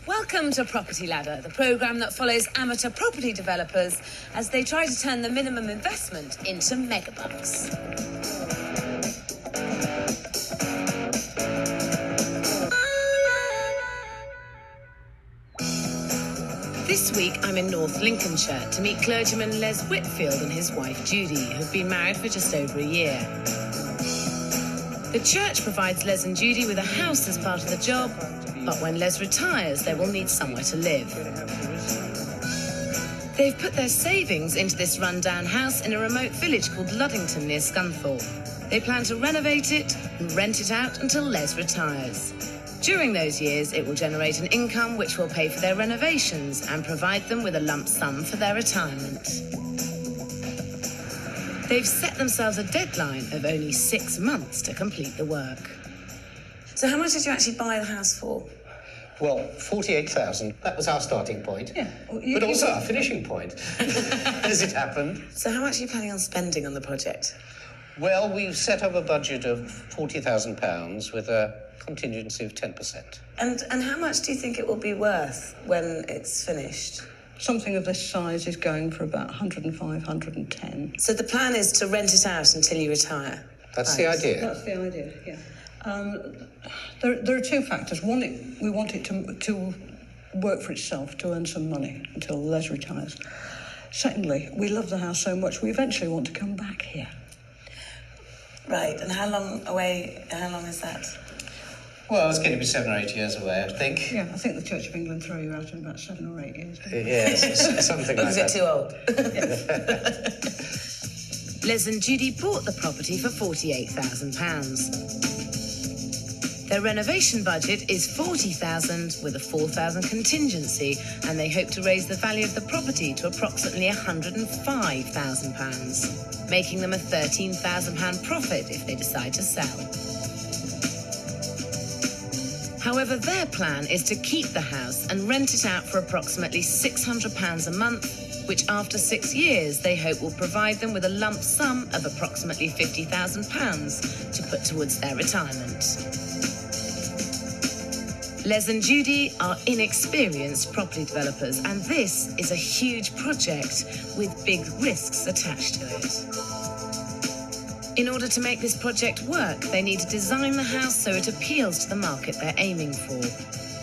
Welcome to Property Ladder, the programme that follows amateur property developers as they try to turn the minimum investment into megabucks. This week I'm in North Lincolnshire to meet clergyman Les Whitfield and his wife Judy, who've been married for just over a year. The church provides Les and Judy with a house as part of the job, but when Les retires, they will need somewhere to live. They've put their savings into this rundown house in a remote village called Luddington near Scunthorpe. They plan to renovate it and rent it out until Les retires. During those years, it will generate an income which will pay for their renovations and provide them with a lump sum for their retirement. They've set themselves a deadline of only 6 months to complete the work. So how much did you actually buy the house for? Well, 48,000. That was our starting point. Yeah. Well, but also our finishing point, as it happened. So how much are you planning on spending on the project? Well, we've set up a budget of £40,000 with a contingency of 10%. And how much do you think it will be worth when it's finished? Something of this size is going for about 105, 110. So the plan is to rent it out until you retire? That's the idea. That's the idea, yeah. There are two factors. One, we want it to work for itself, to earn some money until Les retires. Secondly, we love the house so much, we eventually want to come back here. Right, and how long is that? Well, it's going to be 7 or 8 years away, I think. Yeah, I think the Church of England throw you out in about 7 or 8 years. Yes, something like that. Is it too old? Yes. Les and Judy bought the property for £48,000. Their renovation budget is £40,000 with a £4,000 contingency, and they hope to raise the value of the property to approximately £105,000, making them a £13,000 profit if they decide to sell. However, their plan is to keep the house and rent it out for approximately £600 a month, which after 6 years they hope will provide them with a lump sum of approximately £50,000 to put towards their retirement. Les and Judy are inexperienced property developers, and this is a huge project with big risks attached to it. In order to make this project work, they need to design the house so it appeals to the market they're aiming for.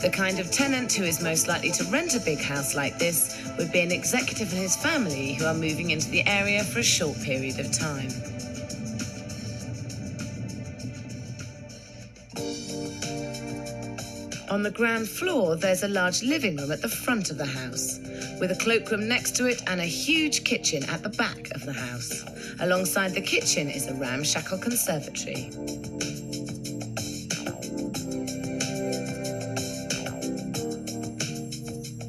The kind of tenant who is most likely to rent a big house like this would be an executive and his family who are moving into the area for a short period of time. On the ground floor, there's a large living room at the front of the house, with a cloakroom next to it and a huge kitchen at the back of the house. Alongside the kitchen is a ramshackle conservatory.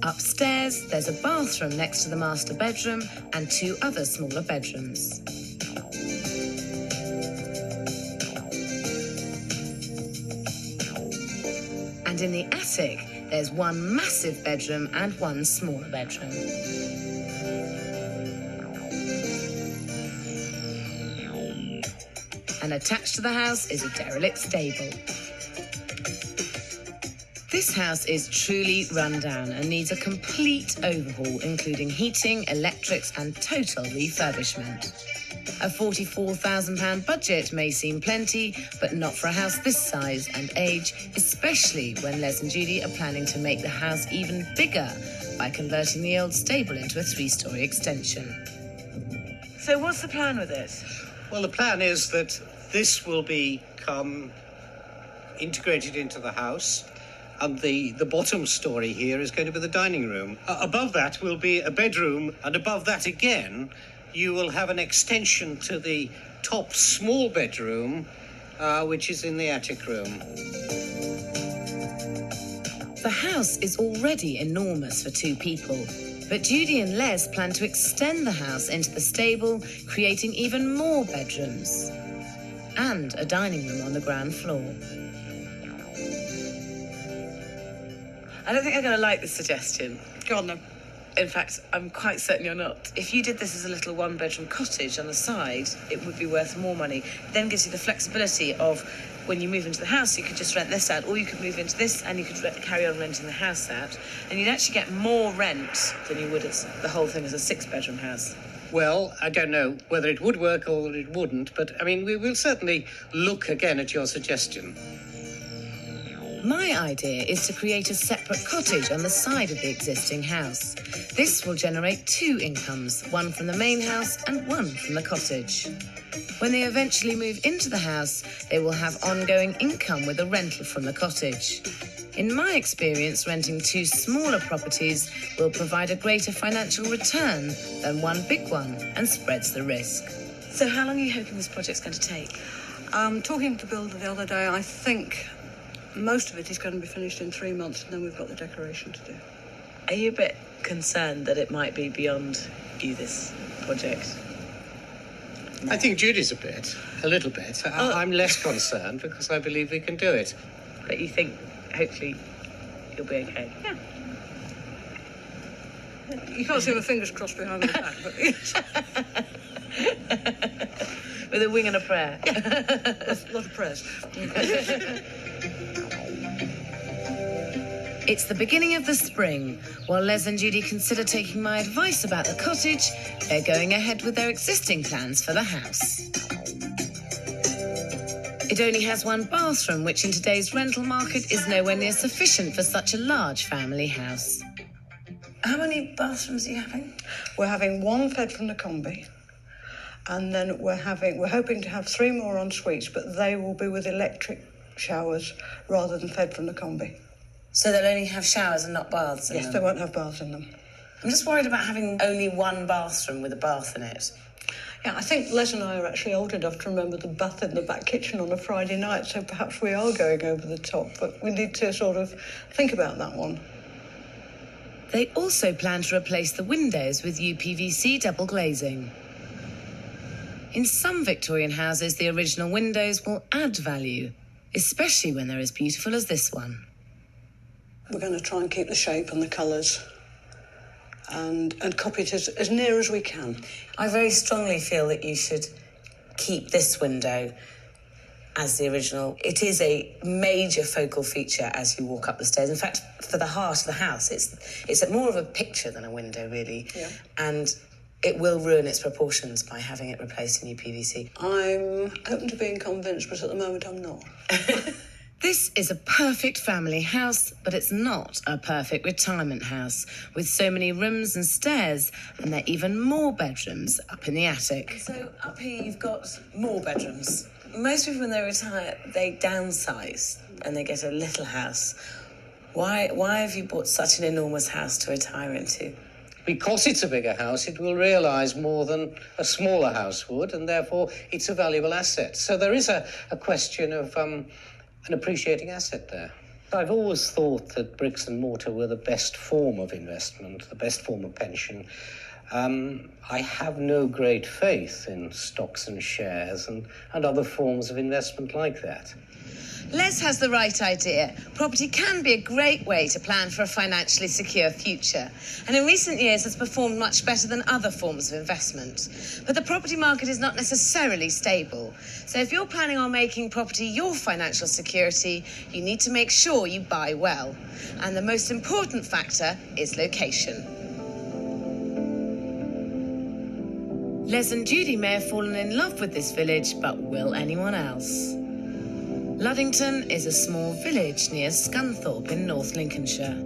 Upstairs, there's a bathroom next to the master bedroom and 2 other smaller bedrooms. And in the attic, there's 1 massive bedroom and 1 smaller bedroom. And attached to the house is a derelict stable. This house is truly run down and needs a complete overhaul, including heating, electrics, and total refurbishment. A £44,000 budget may seem plenty, but not for a house this size and age, especially when Les and Judy are planning to make the house even bigger by converting the old stable into a 3-storey extension. So what's the plan with it? Well, the plan is that this will become integrated into the house, and the bottom story here is going to be the dining room. Above that will be a bedroom, and above that again, you will have an extension to the top small bedroom, which is in the attic room. The house is already enormous for 2 people, but Judy and Les plan to extend the house into the stable, creating even more bedrooms and a dining room on the ground floor. I don't think I'm going to like this suggestion. Go on then. In fact, I'm quite certain you're not. If you did this as a little 1-bedroom cottage on the side, it would be worth more money. It then gives you the flexibility of when you move into the house, you could just rent this out, or you could move into this and you could carry on renting the house out, and you'd actually get more rent than you would as the whole thing as a 6-bedroom house. Well, I don't know whether it would work or it wouldn't, but, I mean, we will certainly look again at your suggestion. My idea is to create a separate cottage on the side of the existing house. This will generate 2 incomes, one from the main house and one from the cottage. When they eventually move into the house, they will have ongoing income with a rental from the cottage. In my experience, renting 2 smaller properties will provide a greater financial return than one big one and spreads the risk. So how long are you hoping this project's going to take? Talking to the builder the other day, I think most of it is going to be finished in 3 months, and then we've got the decoration to do. Are you a bit concerned that it might be beyond you, this project? I think Judy's a little bit. I'm less concerned because I believe we can do it. But you think, hopefully, you'll be okay? Yeah. You can't see my fingers crossed behind my back, but yes. With a wing and a prayer. A lot of prayers. It's the beginning of the spring. While Les and Judy consider taking my advice about the cottage, they're going ahead with their existing plans for the house. It only has 1 bathroom, which in today's rental market is nowhere near sufficient for such a large family house. How many bathrooms are you having? We're having 1 fed from the combi, and then we're hoping to have 3 more en suites, but they will be with electric showers rather than fed from the combi. So they'll only have showers and not baths in them? Yes, they won't have baths in them. I'm just worried about having only 1 bathroom with a bath in it. Yeah, I think Les and I are actually old enough to remember the bath in the back kitchen on a Friday night, so perhaps we are going over the top, but we need to sort of think about that one. They also plan to replace the windows with UPVC double glazing. In some Victorian houses, the original windows will add value, especially when they're as beautiful as this one. We're going to try and keep the shape and the colours and copy it as near as we can. I very strongly feel that you should keep this window as the original. It is a major focal feature as you walk up the stairs. In fact, for the heart of the house, it's more of a picture than a window, really. Yeah. And it will ruin its proportions by having it replaced in UPVC. I'm open to being convinced, but at the moment I'm not. This is a perfect family house, but it's not a perfect retirement house, with so many rooms and stairs, and there are even more bedrooms up in the attic. So up here you've got more bedrooms. Most people when they retire, they downsize and they get a little house. Why have you bought such an enormous house to retire into? Because it's a bigger house, it will realise more than a smaller house would, and therefore it's a valuable asset. So there is a question of an appreciating asset there. I've always thought that bricks and mortar were the best form of investment, the best form of pension. I have no great faith in stocks and shares and other forms of investment like that. Les has the right idea. Property can be a great way to plan for a financially secure future, and in recent years has performed much better than other forms of investment. But the property market is not necessarily stable, so if you're planning on making property your financial security, you need to make sure you buy well. And the most important factor is location. Les and Judy may have fallen in love with this village, but will anyone else? Luddington is a small village near Scunthorpe in North Lincolnshire.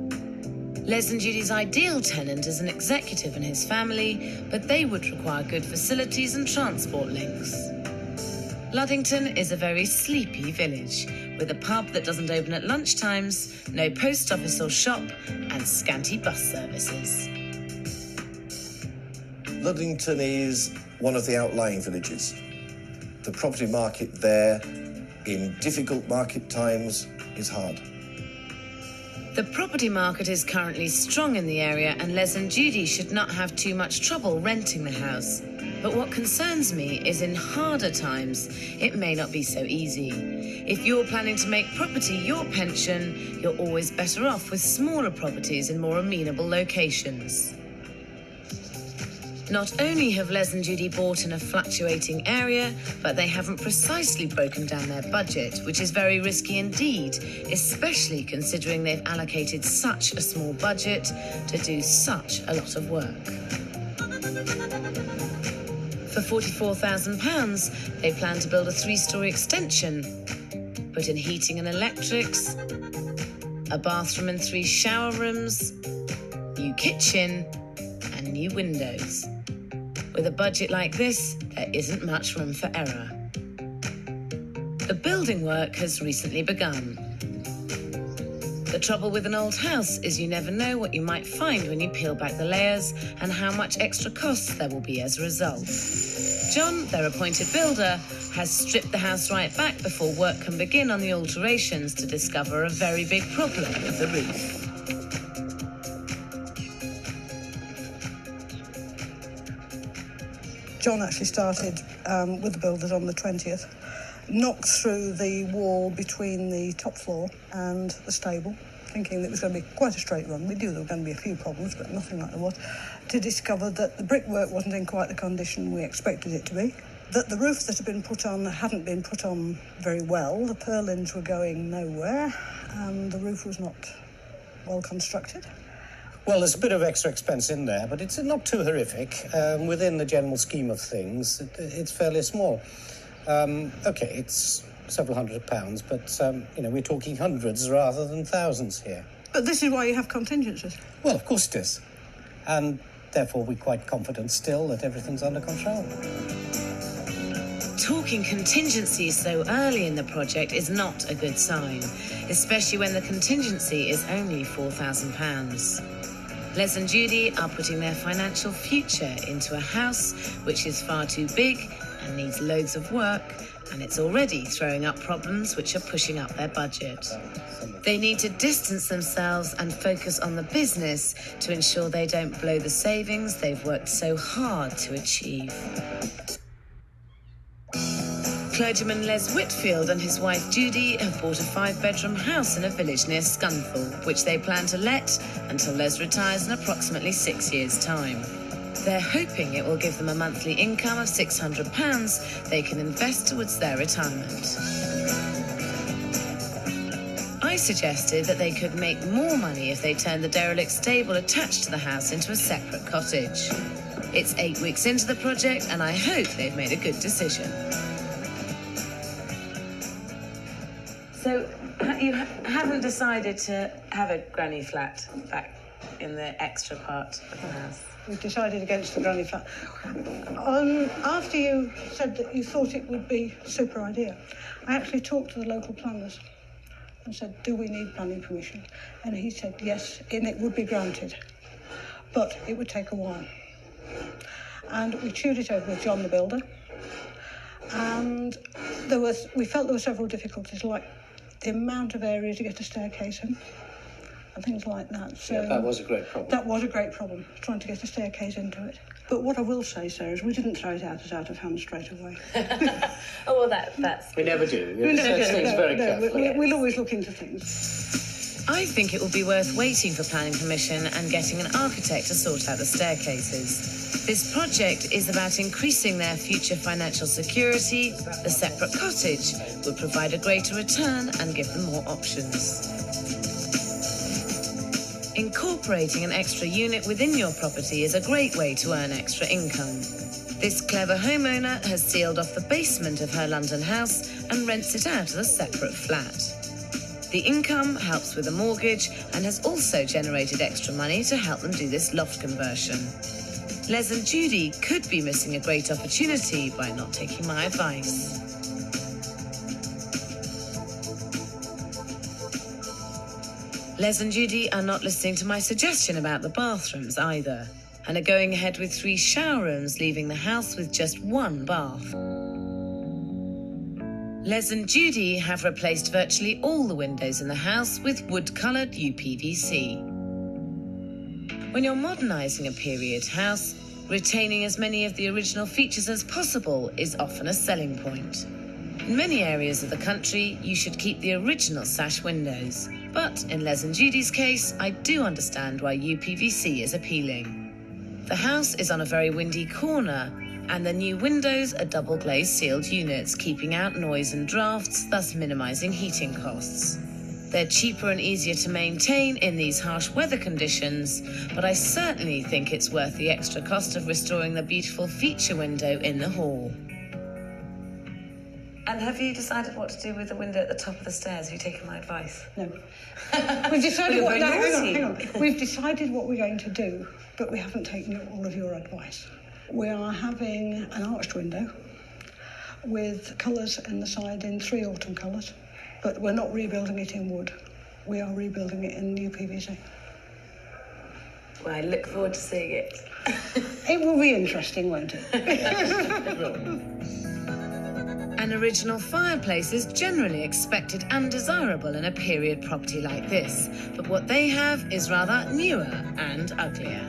Les and Judy's ideal tenant is an executive and his family, but they would require good facilities and transport links. Luddington is a very sleepy village, with a pub that doesn't open at lunchtimes, no post office or shop, and scanty bus services. Luddington is one of the outlying villages. The property market there, in difficult market times, is hard. The property market is currently strong in the area, and Les and Judy should not have too much trouble renting the house. But what concerns me is in harder times, it may not be so easy. If you're planning to make property your pension, you're always better off with smaller properties in more amenable locations. Not only have Les and Judy bought in a fluctuating area, but they haven't precisely broken down their budget, which is very risky indeed, especially considering they've allocated such a small budget to do such a lot of work. For £44,000, they plan to build a 3-storey extension, put in heating and electrics, a bathroom and 3 shower rooms, new kitchen, and new windows. With a budget like this, there isn't much room for error. The building work has recently begun. The trouble with an old house is you never know what you might find when you peel back the layers and how much extra costs there will be as a result. John, their appointed builder, has stripped the house right back before work can begin on the alterations to discover a very big problem with the roof. John actually started with the builders on the 20th, knocked through the wall between the top floor and the stable, thinking that it was going to be quite a straight run. We knew there were going to be a few problems, but nothing like there was, to discover that the brickwork wasn't in quite the condition we expected it to be, that the roof that had been put on hadn't been put on very well, the purlins were going nowhere, and the roof was not well constructed. Well, there's a bit of extra expense in there, but it's not too horrific. Within the general scheme of things, it's fairly small. OK, it's several £100, but, we're talking hundreds rather than thousands here. But this is why you have contingencies. Well, of course it is. And therefore, we're quite confident still that everything's under control. Talking contingencies so early in the project is not a good sign, especially when the contingency is only £4,000. Les and Judy are putting their financial future into a house which is far too big and needs loads of work, and it's already throwing up problems which are pushing up their budget. They need to distance themselves and focus on the business to ensure they don't blow the savings they've worked so hard to achieve. Clergyman Les Whitfield and his wife Judy have bought a 5-bedroom house in a village near Scunthorpe, which they plan to let until Les retires in approximately 6 years' time. They're hoping it will give them a monthly income of £600 they can invest towards their retirement. I suggested that they could make more money if they turned the derelict stable attached to the house into a separate cottage. It's 8 weeks into the project, and I hope they've made a good decision. So you haven't decided to have a granny flat back in the extra part of the house? We decided against the granny flat. After you said that you thought it would be a super idea, I actually talked to the local planners and said, do we need planning permission? And he said yes, and it would be granted, but it would take a while. And we chewed it over with John the builder, and we felt there were several difficulties, like the amount of area to get a staircase in and things like that. So yeah, that was a great problem. That was a great problem, trying to get a staircase into it. But what I will say, Sarah, is we didn't throw it out as out of hand straight away. Oh, well, that's... We never do. We never do. Things very carefully. We'll always look into things. I think it will be worth waiting for planning permission and getting an architect to sort out the staircases. This project is about increasing their future financial security. The separate cottage would provide a greater return and give them more options. Incorporating an extra unit within your property is a great way to earn extra income. This clever homeowner has sealed off the basement of her London house and rents it out as a separate flat. The income helps with the mortgage and has also generated extra money to help them do this loft conversion. Les and Judy could be missing a great opportunity by not taking my advice. Les and Judy are not listening to my suggestion about the bathrooms either, and are going ahead with 3 shower rooms, leaving the house with just 1 bath. Les and Judy have replaced virtually all the windows in the house with wood-coloured UPVC. When you're modernising a period house, retaining as many of the original features as possible is often a selling point. In many areas of the country, you should keep the original sash windows. But in Les and Judy's case, I do understand why UPVC is appealing. The house is on a very windy corner, and the new windows are double glazed sealed units, keeping out noise and drafts, thus minimising heating costs. They're cheaper and easier to maintain in these harsh weather conditions, but I certainly think it's worth the extra cost of restoring the beautiful feature window in the hall. And have you decided what to do with the window at the top of the stairs? Have you taken my advice? No. We've decided Well, what... No, you're hang on. We've decided what we're going to do, but we haven't taken all of your advice. We are having an arched window with colours in the side in 3 autumn colours, but we're not rebuilding it in wood. We are rebuilding it in new PVC. Well, I look forward to seeing it. It will be interesting, won't it? An original fireplace is generally expected and desirable in a period property like this, but what they have is rather newer and uglier.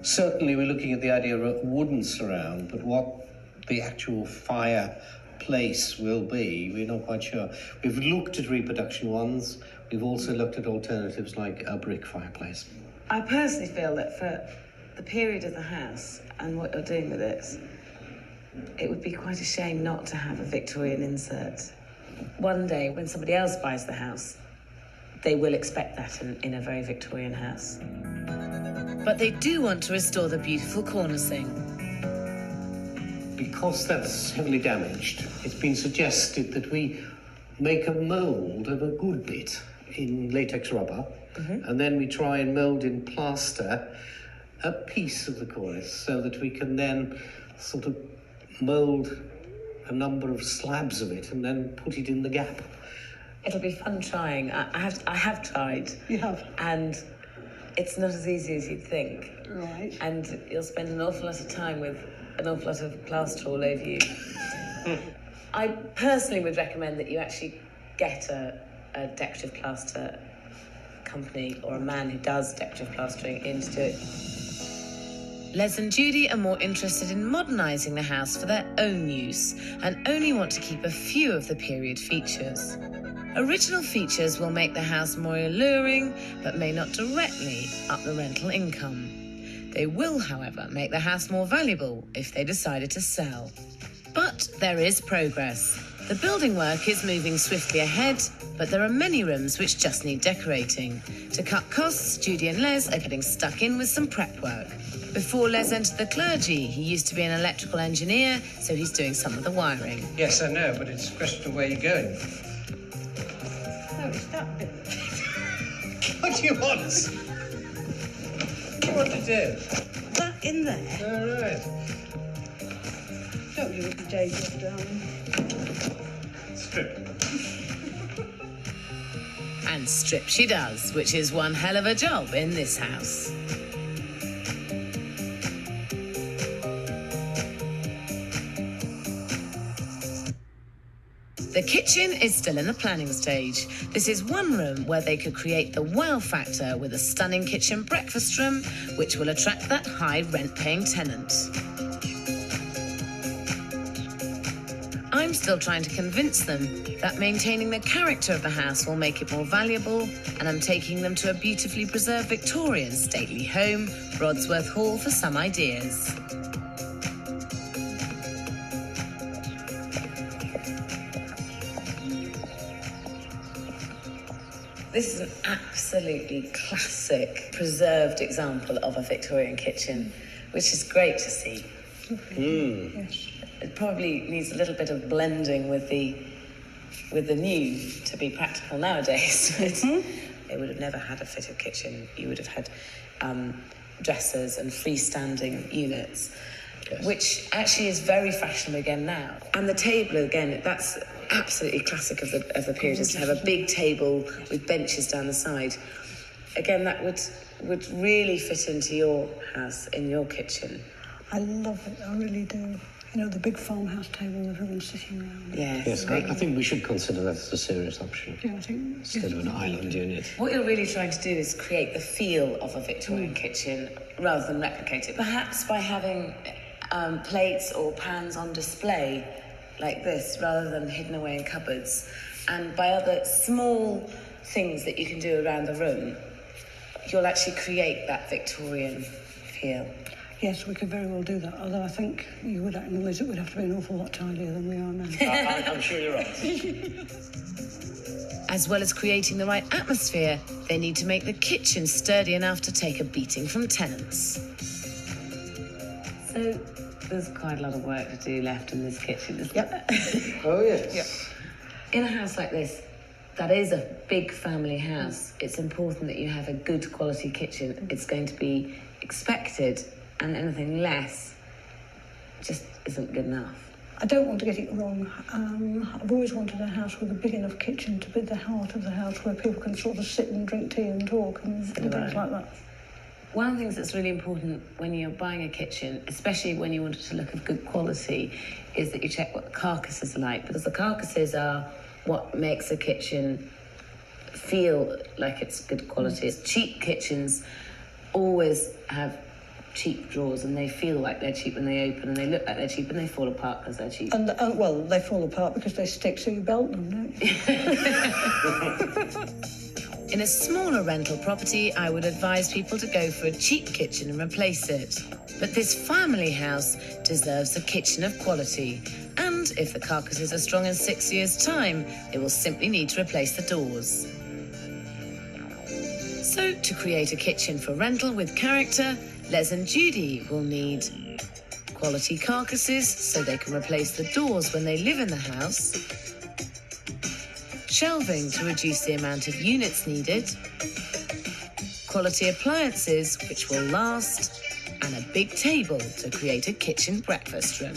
Certainly we're looking at the idea of a wooden surround, but what the actual fireplace will be, we're not quite sure. We've looked at reproduction ones. We've also looked at alternatives like a brick fireplace. I personally feel that for the period of the house and what you're doing with it, it would be quite a shame not to have a Victorian insert. One day, when somebody else buys the house, they will expect that in a very Victorian house. But they do want to restore the beautiful cornicing. Because that's heavily damaged, it's been suggested that we make a mould of a good bit in latex rubber, and then we try and mould in plaster a piece of the cornice so that we can then sort of mould a number of slabs of it and then put it in the gap. It'll be fun trying. I have tried. You have? And it's not as easy as you'd think. Right. And you'll spend an awful lot of time with an awful lot of plaster all over you. I personally would recommend that you actually get a decorative plaster company or a man who does decorative plastering in to do it. Les and Judy are more interested in modernising the house for their own use and only want to keep a few of the period features. Original features will make the house more alluring, but may not directly up the rental income. They will, however, make the house more valuable if they decided to sell. But there is progress. The building work is moving swiftly ahead, but there are many rooms which just need decorating. To cut costs, Judy and Les are getting stuck in with some prep work. Before Les entered the clergy, he used to be an electrical engineer, so he's doing some of the wiring. Yes, I know, but it's a question of where you're going. No, it's that bit. What do you want? What do you want to do? That in there. All right. Don't do it the day job, darling. Strip. And strip she does, which is one hell of a job in this house. The kitchen is still in the planning stage. This is one room where they could create the wow factor with a stunning kitchen breakfast room, which will attract that high rent-paying tenant. I'm still trying to convince them that maintaining the character of the house will make it more valuable, and I'm taking them to a beautifully preserved Victorian stately home, Brodsworth Hall, for some ideas. This is an absolutely classic, preserved example of a Victorian kitchen, which is great to see. Yes. It probably needs a little bit of blending with the new to be practical nowadays. They would have never had a fitted kitchen. You would have had dressers and freestanding units, which actually is very fashionable again now. And the table, again, that's absolutely classic of the period, is to have a big table with benches down the side. Again, that would really fit into your house, in your kitchen. I love it, I really do. You know, the big farmhouse table with everyone sitting around. Yes, I think we should consider that as a serious option. Yeah, I think... Instead of an island unit. What you're really trying to do is create the feel of a Victorian kitchen rather than replicate it. Perhaps by having plates or pans on display like this rather than hidden away in cupboards, and by other small things that you can do around the room you'll actually create that Victorian feel. Yes, we could very well do that, although I think you would acknowledge that we'd have to be an awful lot tidier than we are now. I'm sure you're right. As well as creating the right atmosphere, they need to make the kitchen sturdy enough to take a beating from tenants. So there's quite a lot of work to do left in this kitchen, isn't there? Oh, yes. Yep. In a house like this, that is a big family house, it's important that you have a good quality kitchen. It's going to be expected, and anything less just isn't good enough. I don't want to get it wrong. I've always wanted a house with a big enough kitchen to be the heart of the house, where people can sort of sit and drink tea and talk and things like that. One of the things that's really important when you're buying a kitchen, especially when you want it to look of good quality, is that you check what the carcasses are like, because the carcasses are what makes a kitchen feel like it's good quality. Cheap kitchens always have cheap drawers, and they feel like they're cheap when they open, and they look like they're cheap, and they fall apart because they're cheap. And well, they fall apart because they stick, so you belt them, don't you? In a smaller rental property, I would advise people to go for a cheap kitchen and replace it. But this family house deserves a kitchen of quality. And if the carcasses are strong in 6 years' time, they will simply need to replace the doors. So, to create a kitchen for rental with character, Les and Judy will need quality carcasses so they can replace the doors when they live in the house, shelving to reduce the amount of units needed, quality appliances which will last, and a big table to create a kitchen breakfast room.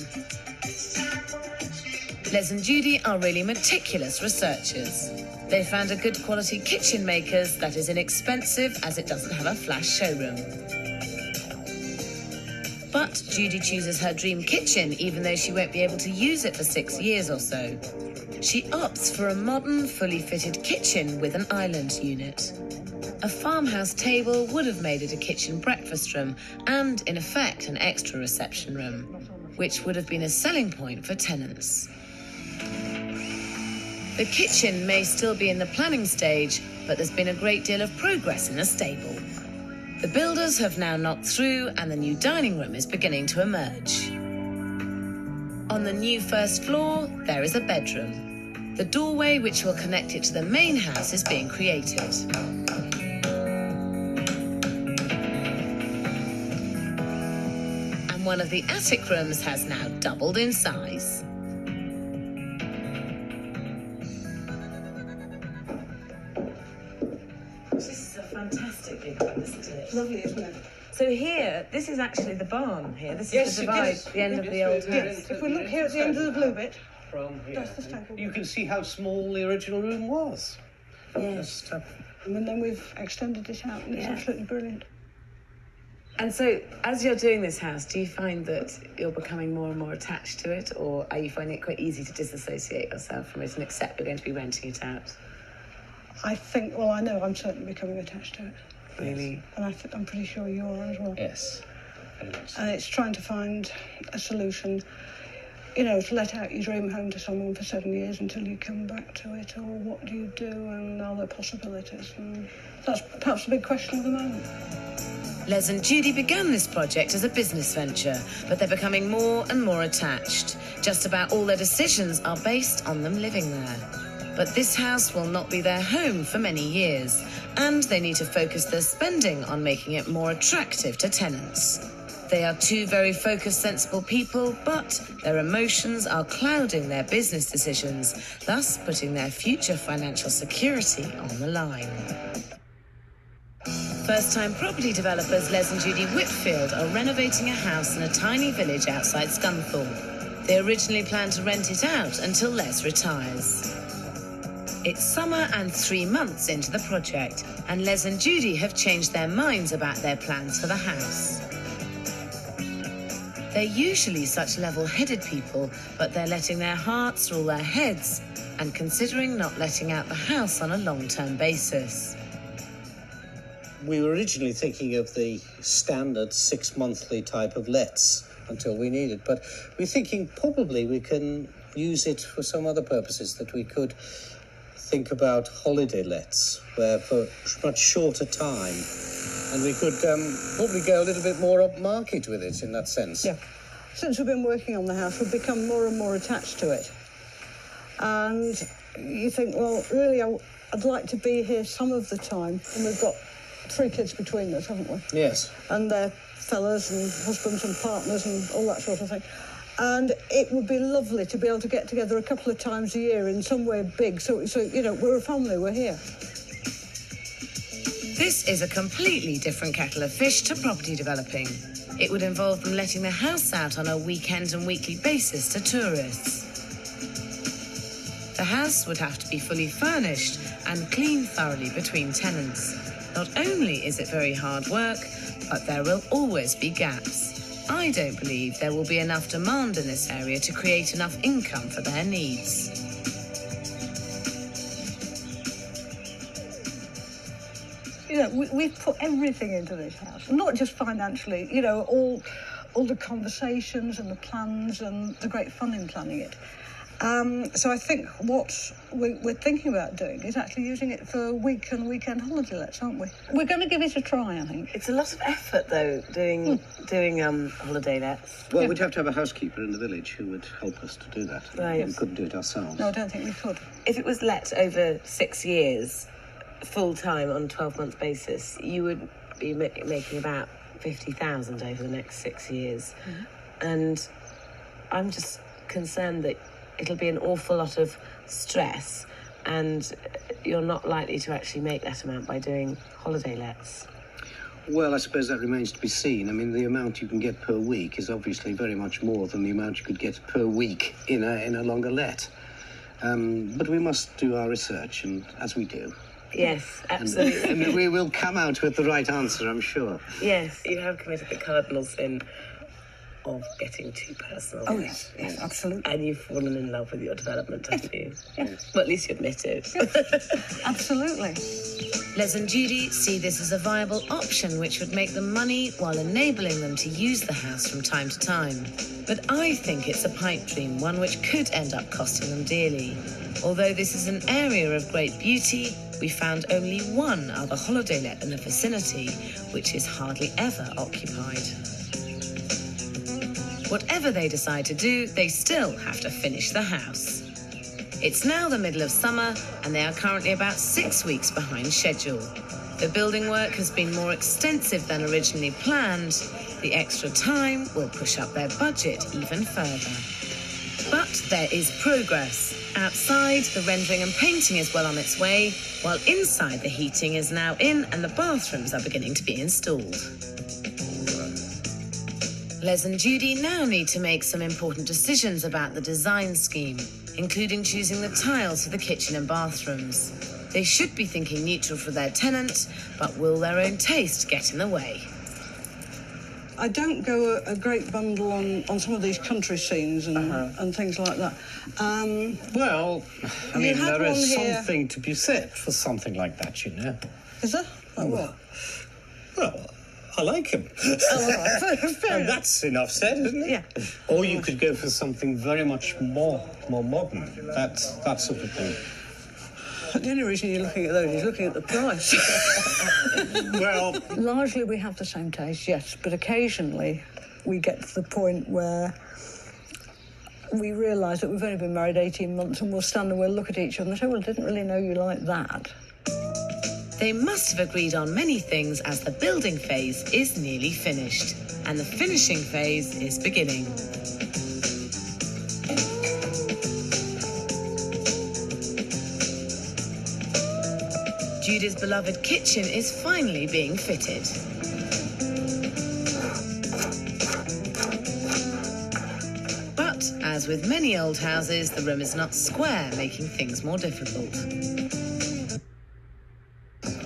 Les and Judy are really meticulous researchers. They found a good quality kitchen makers that is inexpensive as it doesn't have a flash showroom. But Judy chooses her dream kitchen even though she won't be able to use it for 6 years or so. She opts for a modern, fully fitted kitchen with an island unit. A farmhouse table would have made it a kitchen breakfast room and, in effect, an extra reception room, which would have been a selling point for tenants. The kitchen may still be in the planning stage, but there's been a great deal of progress in the stable. The builders have now knocked through and the new dining room is beginning to emerge. On the new first floor, there is a bedroom. The doorway which will connect it to the main house is being created. And one of the attic rooms has now doubled in size. This is a fantastic big room, isn't it? Lovely, isn't it? So here, this is actually the barn here. This is the divide, the end of the old house. Yes, if we look here at the end of the blue bit, From here, that's the stable. you can see how small the original room was. Yes. Just, And then we've extended it out, and it's Yeah. absolutely brilliant. And so, as you're doing this house, do you find that you're becoming more and more attached to it, or are you finding it quite easy to disassociate yourself from it and accept you're going to be renting it out? I think, well, I know I'm certainly becoming attached to it. Really? And I'm pretty sure you are as well. yes. Very much so. And it's trying to find a solution, you know, to let out your dream home to someone for 7 years until you come back to it, or what do you do, and are there possibilities? And that's perhaps the big question of the moment. Les and Judy began this project as a business venture, but they're becoming more and more attached. Just about all their decisions are based on them living there. But this house will not be their home for many years, and they need to focus their spending on making it more attractive to tenants. They are two very focused, sensible people, but their emotions are clouding their business decisions, thus putting their future financial security on the line. First-time property developers Les and Judy Whitfield are renovating a house in a tiny village outside Scunthorpe. They originally planned to rent it out until Les retires. It's summer and 3 months into the project, and Les and Judy have changed their minds about their plans for the house. They're usually such level-headed people, but they're letting their hearts rule their heads and considering not letting out the house on a long-term basis. We were originally thinking of the standard 6-monthly type of lets until we need it, but we're thinking probably we can use it for some other purposes, that we could think about holiday lets, where for much shorter time And we could probably go a little bit more upmarket with it in that sense. Yeah. Since we've been working on the house, we've become more and more attached to it. And you think, well, really, I'd like to be here some of the time. And we've got 3 kids between us, haven't we? Yes. And they're fellas and husbands and partners and all that sort of thing. And it would be lovely to be able to get together a couple of times a year in somewhere big. So you know, we're a family, we're here. This is a completely different kettle of fish to property developing. It would involve them letting the house out on a weekend and weekly basis to tourists. The house would have to be fully furnished and cleaned thoroughly between tenants. Not only is it very hard work, but there will always be gaps. I don't believe there will be enough demand in this area to create enough income for their needs. You know, we've put everything into this house, not just financially, you know, all the conversations and the plans and the great fun in planning it. So I think what we're thinking about doing is actually using it for week and weekend holiday lets, aren't we? We're going to give it a try, I think. It's a lot of effort, though, doing holiday lets. Well, we'd have to have a housekeeper in the village who would help us to do that. Right. We couldn't do it ourselves. No, I don't think we could. If it was let over 6 years, full-time on a 12-month basis, you would be making about 50,000 over the next 6 years. Mm-hmm. And I'm just concerned that it'll be an awful lot of stress and you're not likely to actually make that amount by doing holiday lets. Well, I suppose that remains to be seen. I mean, the amount you can get per week is obviously very much more than the amount you could get per week in a longer let. But we must do our research, and as we do. Yes, absolutely. And we will come out with the right answer, I'm sure. Yes, you have committed the cardinal sin of getting too personal. Oh, yes, absolutely. And you've fallen in love with your development, haven't you? Yes. Well, at least you admit it. Absolutely. Les and Judy see this as a viable option which would make them money while enabling them to use the house from time to time. But I think it's a pipe dream, one which could end up costing them dearly. Although this is an area of great beauty, we found only one other holiday let in the vicinity, which is hardly ever occupied. Whatever they decide to do, they still have to finish the house. It's now the middle of summer, and they are currently about 6 weeks behind schedule. The building work has been more extensive than originally planned. The extra time will push up their budget even further. But there is progress. Outside, the rendering and painting is well on its way, while inside the heating is now in and the bathrooms are beginning to be installed. Les and Judy now need to make some important decisions about the design scheme, including choosing the tiles for the kitchen and bathrooms. They should be thinking neutral for their tenant, but will their own taste get in the way? I don't go a great bundle on some of these country scenes and things like that. Well, I mean, there is here. something to be said for something like that, you know. Is there? Like what? Well, I like him. Oh, all right. Fair And enough. that's enough said, isn't it? Yeah. Or you could go for something very much more modern. That sort of thing. The only reason you're looking at those is looking at the price. Well, Largely we have the same taste, yes, but occasionally we get to the point where we realise that we've only been married 18 months and we'll stand and we'll look at each other and say, well, I didn't really know you like that. They must have agreed on many things as the building phase is nearly finished, and the finishing phase is beginning. Judy's beloved kitchen is finally being fitted. But, as with many old houses, the room is not square, making things more difficult.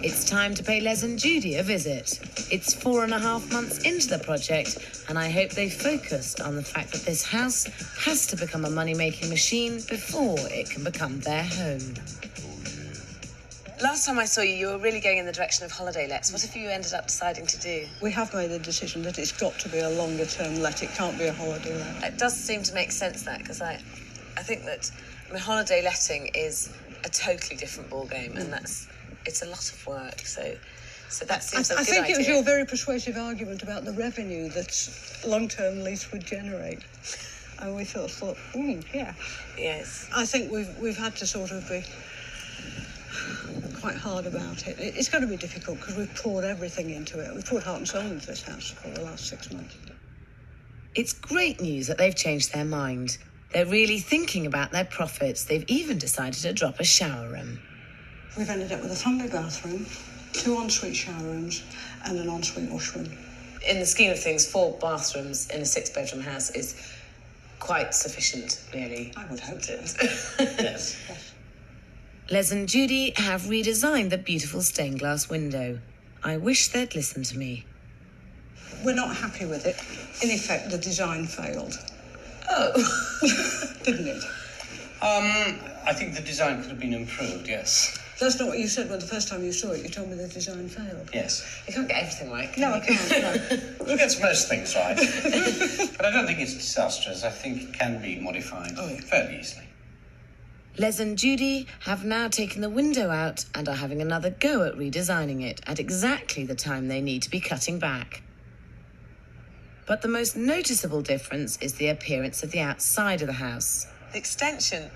It's time to pay Les and Judy a visit. It's 4.5 months into the project, and I hope they focused on the fact that this house has to become a money-making machine before it can become their home. Last time I saw you, you were really going in the direction of holiday lets. What have you ended up deciding to do? We have made the decision that it's got to be a longer-term let. It can't be a holiday let. It does seem to make sense, that, because I think that holiday letting is a totally different ballgame, and it's a lot of work. So So that seems a I good think idea. it was your very persuasive argument about the revenue that long-term lease would generate. And we sort of thought, yeah. Yes. I think we've had to sort of be quite hard about it. It's going to be difficult because we've poured everything into it. We've poured heart and soul into this house for the last 6 months. It's great news that they've changed their mind. They're really thinking about their profits. They've even decided to drop a shower room. We've ended up with a family bathroom, 2 ensuite shower rooms and an ensuite washroom. In the scheme of things, 4 bathrooms in a 6-bedroom house is quite sufficient, really. I would hope so. Yes. Les and Judy have redesigned the beautiful stained glass window. I wish they'd listened to me. We're not happy with it. In effect, the design failed. Oh. Didn't it? I think the design could have been improved, yes. That's not what you said when the first time you saw it. You told me the design failed. Yes. You can't get everything right. No, I can't. No. We'll get most things right. But I don't think it's disastrous. I think it can be modified fairly easily. Les and Judy have now taken the window out and are having another go at redesigning it at exactly the time they need to be cutting back. But the most noticeable difference is the appearance of the outside of the house. The extension,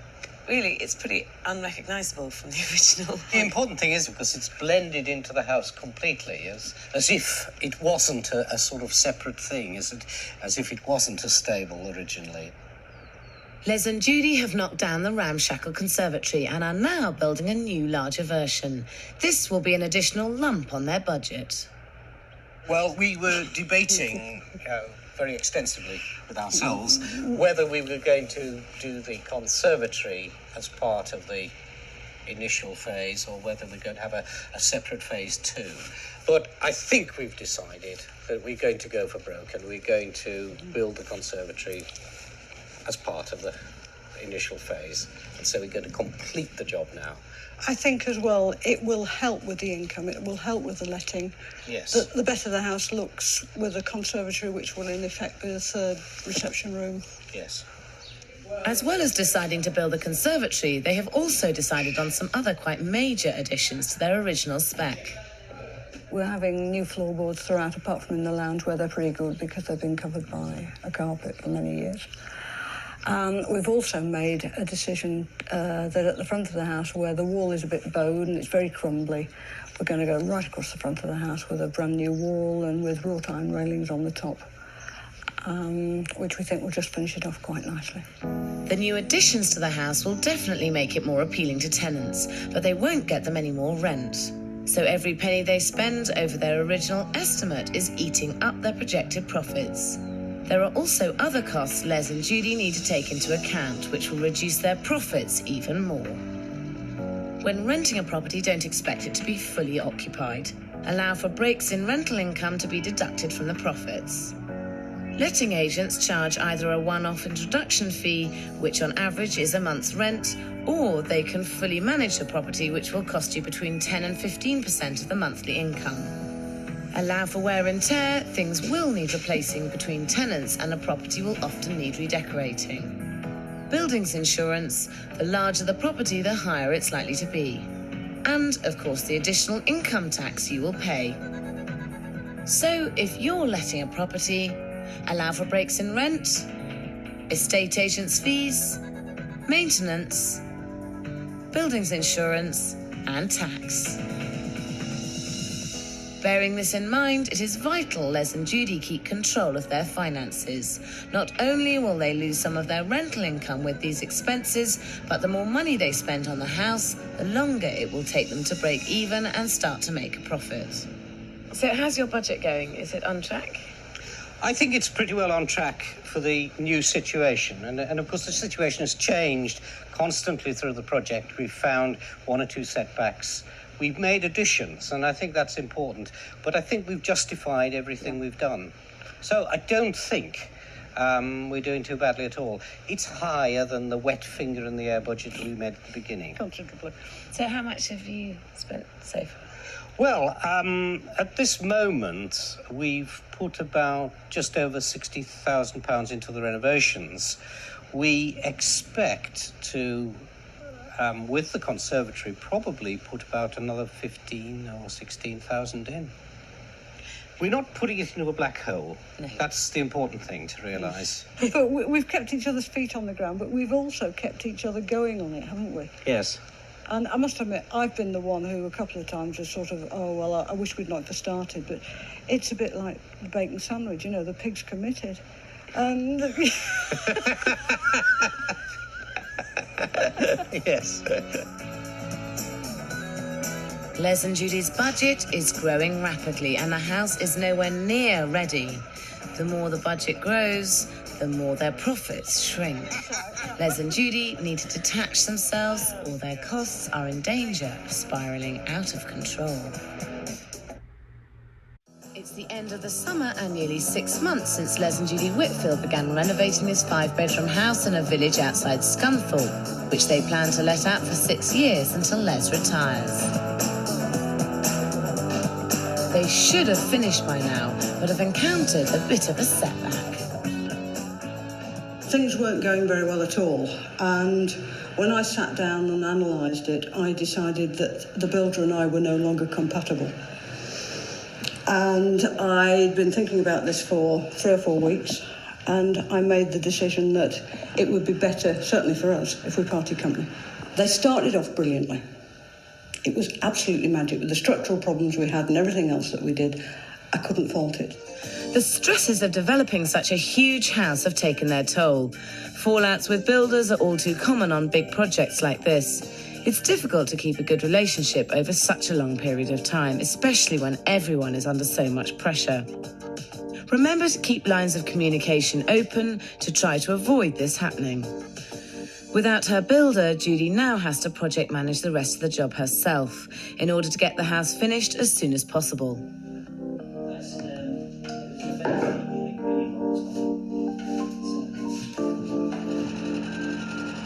really, it's pretty unrecognisable from the original. The important thing is, because it's blended into the house completely, as if it wasn't a sort of separate thing, as if it wasn't a stable originally. Les and Judy have knocked down the ramshackle conservatory and are now building a new, larger version. This will be an additional lump on their budget. Well, we were debating very extensively with ourselves whether we were going to do the conservatory as part of the initial phase or whether we're going to have a separate phase 2. But I think we've decided that we're going to go for broke and we're going to build the conservatory as part of the initial phase. And so we're going to complete the job now. I think as well, it will help with the income. It will help with the letting. Yes. The better the house looks with a conservatory, which will in effect be the 3rd reception room. Yes. As well as deciding to build a conservatory, they have also decided on some other quite major additions to their original spec. We're having new floorboards throughout, apart from in the lounge where they're pretty good because they've been covered by a carpet for many years. We've also made a decision that at the front of the house, where the wall is a bit bowed and it's very crumbly, we're going to go right across the front of the house with a brand new wall and with wrought iron railings on the top, which we think will just finish it off quite nicely. The new additions to the house will definitely make it more appealing to tenants, but they won't get them any more rent. So every penny they spend over their original estimate is eating up their projected profits. There are also other costs Les and Judy need to take into account, which will reduce their profits even more. When renting a property, don't expect it to be fully occupied. Allow for breaks in rental income to be deducted from the profits. Letting agents charge either a one-off introduction fee, which on average is a month's rent, or they can fully manage the property, which will cost you between 10 and 15% of the monthly income. Allow for wear and tear. Things will need replacing between tenants and a property will often need redecorating. Buildings insurance. The larger the property, the higher it's likely to be. And, of course, the additional income tax you will pay. So, if you're letting a property, allow for breaks in rent, estate agents' fees, maintenance, buildings insurance, and tax. Bearing this in mind, it is vital Les and Judy keep control of their finances. Not only will they lose some of their rental income with these expenses, but the more money they spend on the house, the longer it will take them to break even and start to make a profit. So how's your budget going? Is it on track? I think it's pretty well on track for the new situation. And of course, the situation has changed constantly through the project. We've found 1 or 2 setbacks. We've made additions, and I think that's important. But I think we've justified everything we've done. So I don't think we're doing too badly at all. It's higher than the wet finger in the air budget that we made at the beginning. Considerably. So how much have you spent so far? Well, at this moment, we've put about just over £60,000 into the renovations. We expect to with the conservatory, probably put about another 15 or 16,000 in. We're not putting it into a black hole. No. That's the important thing to realise. But we've kept each other's feet on the ground, but we've also kept each other going on it, haven't we? Yes. And I must admit, I've been the one who a couple of times has sort of, I wish we'd not have started, but it's a bit like the bacon sandwich, you know, the pig's committed. And... Yes. Les and Judy's budget is growing rapidly and the house is nowhere near ready. The more the budget grows, the more their profits shrink. Les and Judy need to detach themselves or their costs are in danger of spiralling out of control. It's the end of the summer and nearly 6 months since Les and Judy Whitfield began renovating this 5-bedroom house in a village outside Scunthorpe, which they plan to let out for 6 years until Les retires. They should have finished by now, but have encountered a bit of a setback. Things weren't going very well at all, and when I sat down and analysed it, I decided that the builder and I were no longer compatible. And I'd been thinking about this for 3 or 4 weeks, and I made the decision that it would be better, certainly for us, if we parted company. They started off brilliantly. It was absolutely magic. With the structural problems we had and everything else that we did, I couldn't fault it. The stresses of developing such a huge house have taken their toll. Fallouts with builders are all too common on big projects like this. It's difficult to keep a good relationship over such a long period of time, especially when everyone is under so much pressure. Remember to keep lines of communication open to try to avoid this happening. Without her builder, Judy now has to project manage the rest of the job herself in order to get the house finished as soon as possible.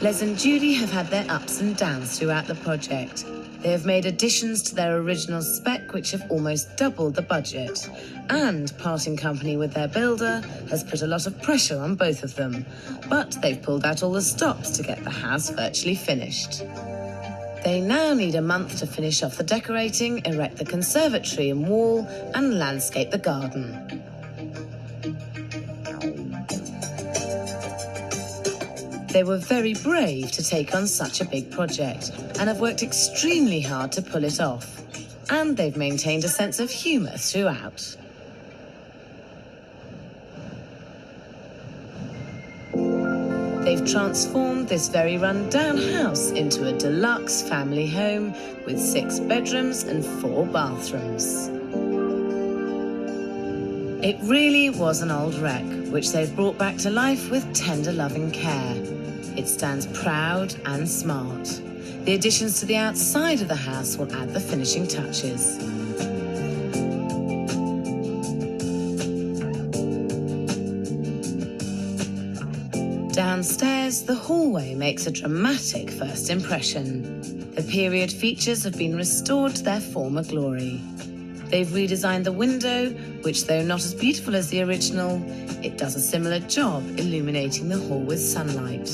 Les and Judy have had their ups and downs throughout the project. They have made additions to their original spec which have almost doubled the budget. And parting company with their builder has put a lot of pressure on both of them. But they've pulled out all the stops to get the house virtually finished. They now need a month to finish off the decorating, erect the conservatory and wall, and landscape the garden. They were very brave to take on such a big project and have worked extremely hard to pull it off. And they've maintained a sense of humour throughout. They've transformed this very run-down house into a deluxe family home with 6 bedrooms and 4 bathrooms. It really was an old wreck, which they've brought back to life with tender loving care. It stands proud and smart. The additions to the outside of the house will add the finishing touches. Downstairs, the hallway makes a dramatic first impression. The period features have been restored to their former glory. They've redesigned the window, which, though not as beautiful as the original, it does a similar job illuminating the hall with sunlight.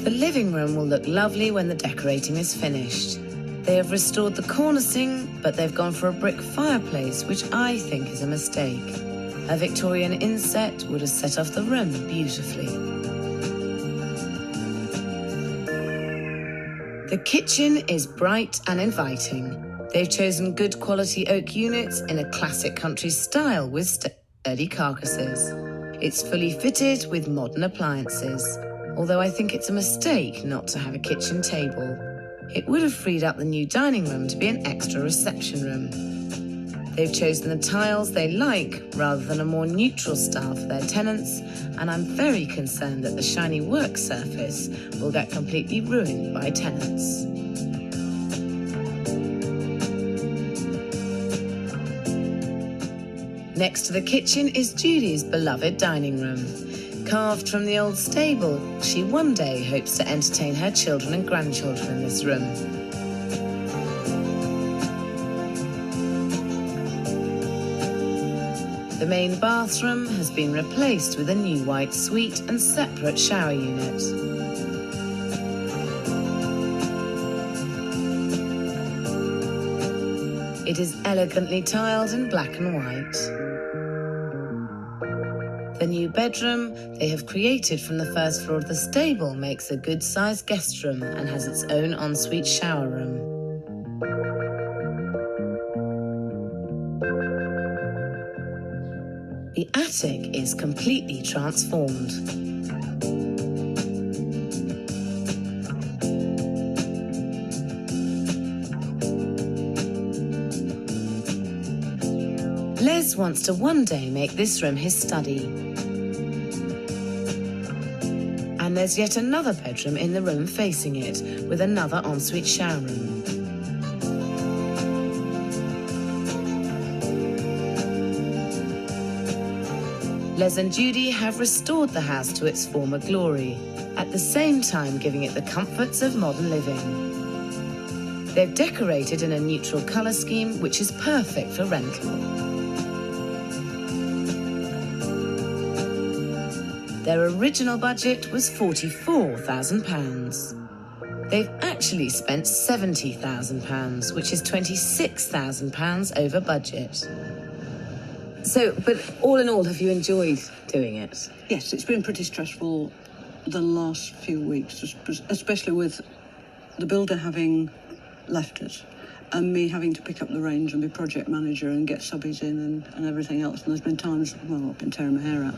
The living room will look lovely when the decorating is finished. They have restored the cornicing, but they've gone for a brick fireplace, which I think is a mistake. A Victorian inset would have set off the room beautifully. The kitchen is bright and inviting. They've chosen good quality oak units in a classic country style with sturdy carcasses. It's fully fitted with modern appliances, although I think it's a mistake not to have a kitchen table. It would have freed up the new dining room to be an extra reception room. They've chosen the tiles they like rather than a more neutral style for their tenants, and I'm very concerned that the shiny work surface will get completely ruined by tenants. Next to the kitchen is Judy's beloved dining room. Carved from the old stable, she one day hopes to entertain her children and grandchildren in this room. The main bathroom has been replaced with a new white suite and separate shower unit. It is elegantly tiled in black and white. The new bedroom they have created from the first floor of the stable makes a good-sized guest room and has its own ensuite shower room. The attic is completely transformed. Les wants to one day make this room his study. And there's yet another bedroom in the room facing it, with another ensuite shower room. Les and Judy have restored the house to its former glory, at the same time giving it the comforts of modern living. They've decorated in a neutral colour scheme which is perfect for rental. Their original budget was £44,000. They've actually spent £70,000, which is £26,000 over budget. So, but all in all, have you enjoyed doing it? Yes, it's been pretty stressful the last few weeks, especially with the builder having left us and me having to pick up the reins and be project manager and get subbies in and everything else. And there's been times, well, I've been tearing my hair out.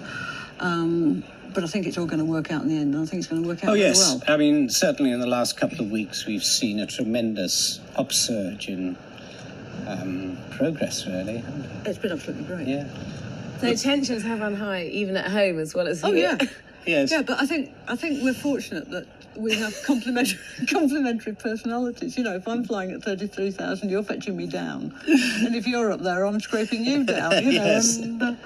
But I think it's all going to work out in the end, and I think it's going to work out very well. I mean, certainly in the last couple of weeks, we've seen a tremendous upsurge in progress, really. It's been absolutely great. Yeah. So tensions have run high, even at home as well as here. Oh, yeah. Yes. Yeah, but I think we're fortunate that we have complementary personalities. You know, if I'm flying at 33,000, you're fetching me down. And if you're up there, I'm scraping you down, you know. Yes. And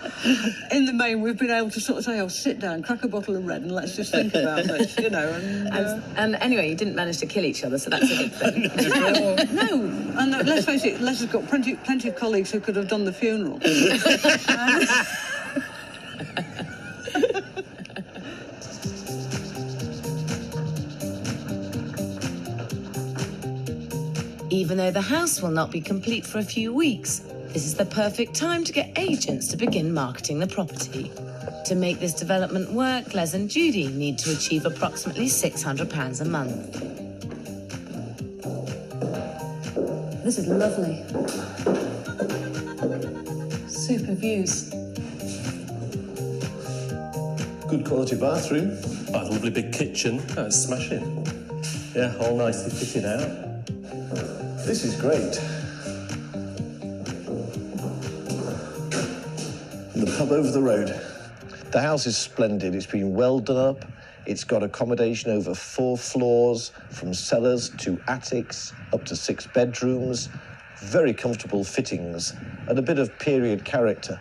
in the main, we've been able to sort of say, oh, sit down, crack a bottle of red and let's just think about this, you know. And anyway, you didn't manage to kill each other, so that's a good thing. No, and let's face it, Les has got plenty of colleagues who could have done the funeral. Even though the house will not be complete for a few weeks, this is the perfect time to get agents to begin marketing the property. To make this development work, Les and Judy need to achieve approximately £600 a month. This is lovely. Super views. Good quality bathroom. Oh, a lovely big kitchen. Oh, it's smashing. Yeah, all nicely fitted out. This is great. The pub over the road. The house is splendid. It's been well done up. It's got accommodation over 4 floors, from cellars to attics, up to 6 bedrooms, very comfortable fittings, and a bit of period character.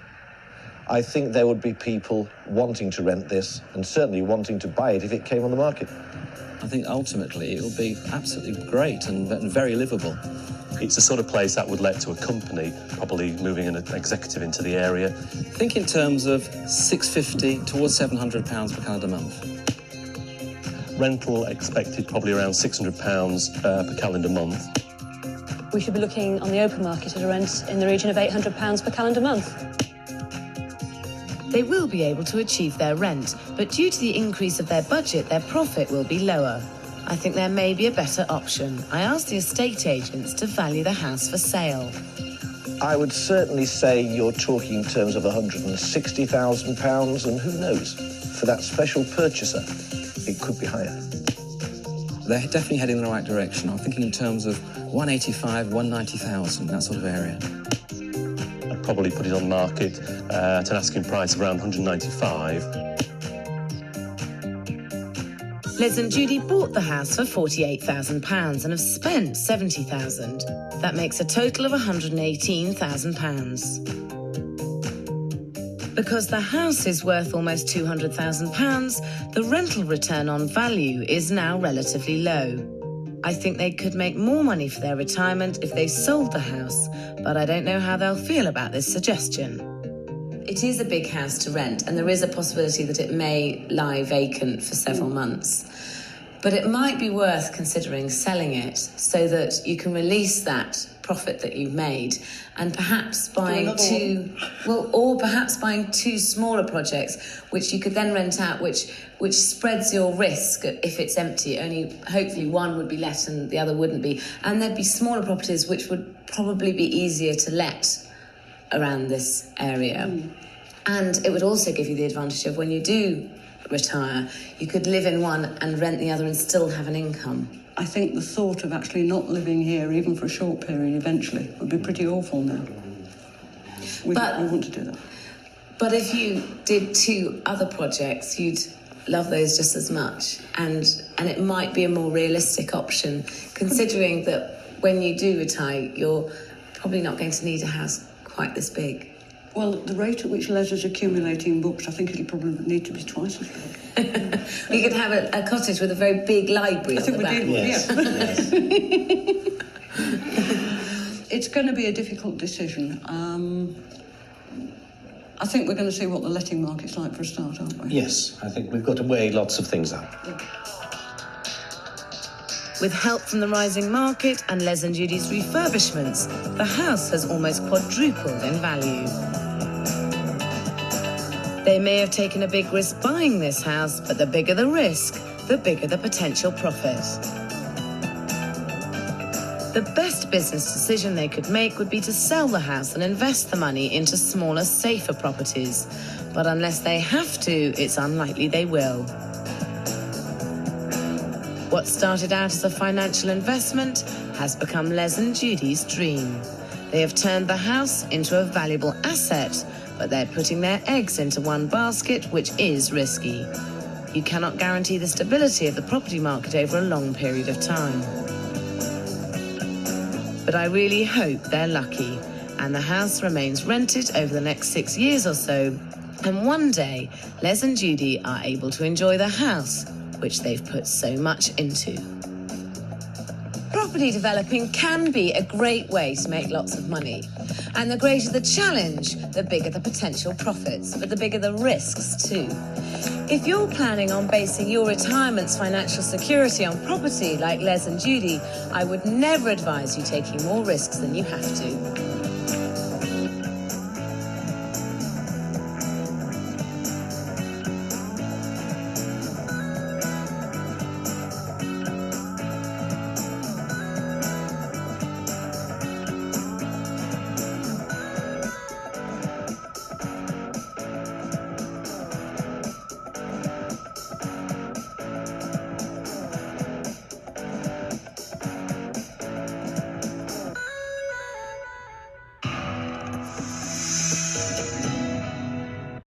I think there would be people wanting to rent this and certainly wanting to buy it if it came on the market. I think ultimately it will be absolutely great and very livable. It's the sort of place that would let to a company, probably moving an executive into the area. Think in terms of £650 towards £700 per calendar month. Rental expected probably around £600 per calendar month. We should be looking on the open market at a rent in the region of £800 per calendar month. They will be able to achieve their rent, but due to the increase of their budget, their profit will be lower. I think there may be a better option. I asked the estate agents to value the house for sale. I would certainly say you're talking in terms of £160,000, and who knows, for that special purchaser, it could be higher. They're definitely heading in the right direction. I'm thinking in terms of 185, 190,000, that sort of area. I'd probably put it on the market at an asking price of around 195. Les and Judy bought the house for £48,000 and have spent £70,000. That makes a total of £118,000. Because the house is worth almost £200,000, the rental return on value is now relatively low. I think they could make more money for their retirement if they sold the house, but I don't know how they'll feel about this suggestion. it is a big house to rent, and there is a possibility that it may lie vacant for several months. But it might be worth considering selling it so that you can release that profit that you've made, and perhaps buying perhaps buying two smaller projects which you could then rent out, which spreads your risk. If it's empty, only hopefully one would be let and the other wouldn't be, and there'd be smaller properties which would probably be easier to let around this area. And it would also give you the advantage of, when you do retire, you could live in one and rent the other and still have an income. I think the thought of actually not living here, even for a short period eventually, would be pretty awful now. We want to do that. But if you did two other projects, you'd love those just as much, and it might be a more realistic option, considering that when you do retire, you're probably not going to need a house quite this big. Well, at the rate at which Les accumulating books, I think it'll probably need to be twice as big. We could have a cottage with a very big library on the back. Yes. It's going to be a difficult decision. I think we're going to see what the letting market's like for a start, aren't we? Yes, I think we've got to weigh lots of things up. Yeah. With help from the rising market and Les and Judy's refurbishments, the house has almost quadrupled in value. They may have taken a big risk buying this house, but the bigger the risk, the bigger the potential profit. The best business decision they could make would be to sell the house and invest the money into smaller, safer properties. But unless they have to, it's unlikely they will. What started out as a financial investment has become Les and Judy's dream. They have turned the house into a valuable asset, but they're putting their eggs into one basket, which is risky. You cannot guarantee the stability of the property market over a long period of time. But I really hope they're lucky, and the house remains rented over the next 6 years or so, and one day, Les and Judy are able to enjoy the house, which they've put so much into. Property developing can be a great way to make lots of money. And the greater the challenge, the bigger the potential profits, but the bigger the risks too. If you're planning on basing your retirement's financial security on property like Les and Judy, I would never advise you taking more risks than you have to.